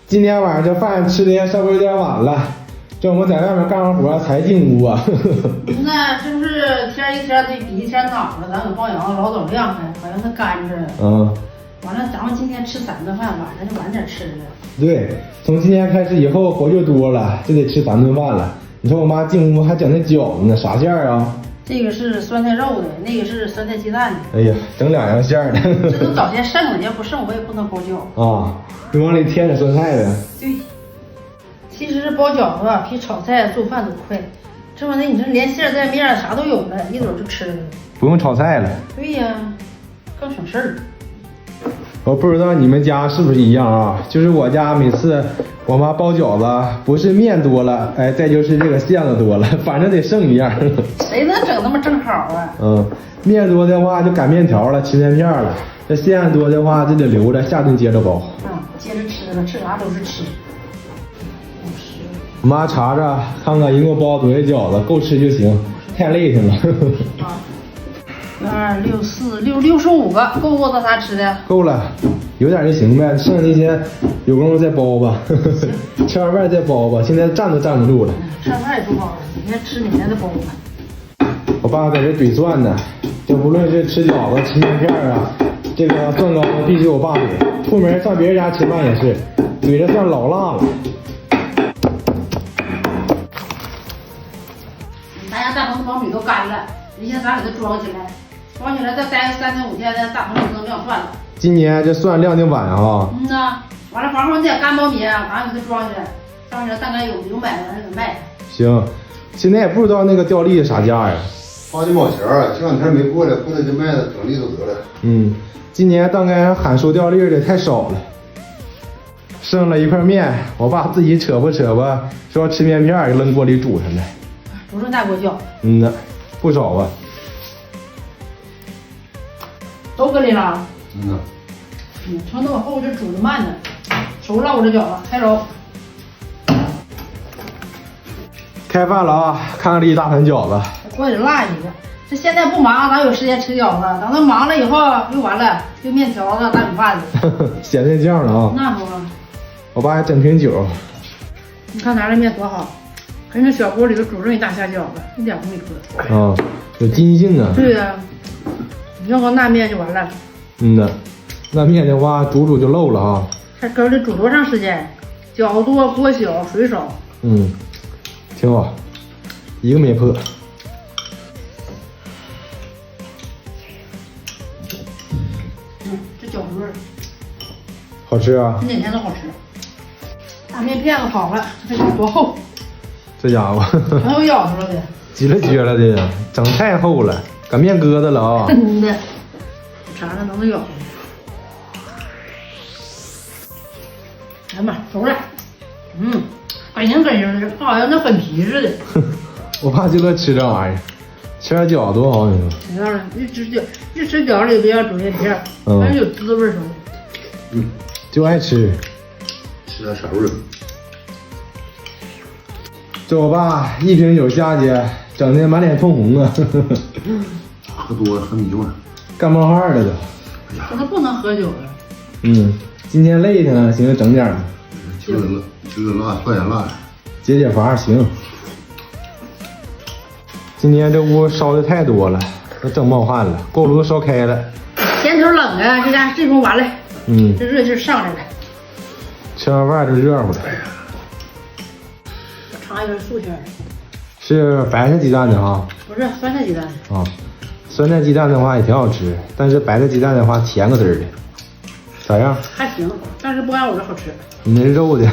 今天晚上这饭吃的也稍微有点晚了，这我们在外面干完活才进屋啊。那是不是天一天的比一天暖和？咱搁包阳老走量还好像它干着。完了，咱们今天吃3顿饭，晚上就晚点吃了。对，从今天开始以后活就多了，就得吃3顿饭了。你说我妈进屋还整那饺子呢，啥馅儿啊？这个是酸菜肉的，那个是酸菜鸡蛋的。哎呀，整2样馅儿的。这都早先剩了，要不剩我也不能包饺子啊。你往里添点酸菜的。对，其实包饺子比炒菜做饭都快。这玩意儿你说连馅带面啥都有了，一会儿就吃了。不用炒菜了。对呀，更省事儿。我不知道你们家是不是一样啊？就是我家每次我妈包饺子，不是面多了，哎，再就是这个馅子多了，反正得剩一样。谁能整那么正好啊？面多的话就擀面条了，吃面片了。这馅多的话就得留着，下顿接着包。接着吃了，吃啥都是吃。我妈查查看看一共包多少饺子，够吃就行，太累挺了。2、6、4、65个，够不够咱仨吃的？够了，有点就行呗，剩下那些有功夫再包吧。吃完饭再包吧，现在站都站不住了。吃完饭也不包了，明天吃明天再包吧。我爸在这怼蒜呢，这无论是吃饺子、吃面片啊，这个蒜膏必须我爸怼。出门上别人家吃饭也是，怼着蒜老辣了。咱家大棚的苞米都干了，你先咱给它装起来。装起来再待个3天5天的，大棚就能晾蒜了。今年这蒜晾的晚啊。完了，防风点干苞米，咱给它装起来，装起来大概有买的，咱给卖。行，现在也不知道那个吊栗啥价呀。8、9毛钱儿，这2天没过来，过来就卖了，整栗子得了。今年大概喊收吊栗的太少了。剩了一块面，我爸自己扯吧，说吃面片扔锅里煮上了。不是大锅饺。不少啊。都搁里了。盛那么厚，这煮的慢呢。熟了我这饺子，开揉。开饭了啊！看看这一大盆饺子。锅里辣一个。这现在不忙，咱有时间吃饺子。等到忙了以后又完了，就面条子、大米饭子。咸菜酱了啊！那不嘛。我爸还整瓶酒。你看咱这面多好，跟这小锅里头煮这么一大虾饺子，一点不没磕。有筋性啊。对呀。你要个那面就完了。那面的话煮就漏了啊。还搁这煮多长时间？饺多锅小水少。挺好，一个没破。这饺子味儿好吃啊！比哪天都好吃。大面片子好了，这得多厚？这家伙全有咬头了的，急了撅了的，整太厚了，擀面疙瘩了啊！真的，尝尝能咬。哎呀妈，熟了，干硬的，好像那粉皮似的。我爸就乐吃这玩意儿，吃点饺子多好，你说？谁让一吃饺子里边要煮面片，还有滋味什么的。就爱吃。吃点色味儿。这我爸一瓶酒下去，整的满脸通红啊！喝多了喝迷糊了，干冒汗了都。这他不能喝酒了。今天累呢，寻思整点吧。吃点辣，涮点辣，解乏行。今天这屋烧的太多了，都整冒汗了，锅炉烧开了。天头冷啊，这家这风完了。这热劲上来了。吃完饭就热乎了。尝一根素馅的。是白菜鸡蛋的哈？不是酸菜鸡蛋的。酸菜鸡蛋的话也挺好吃，但是白菜鸡蛋的话甜个嘚儿的。咋样？还行，但是不按我这好吃。你那是肉的。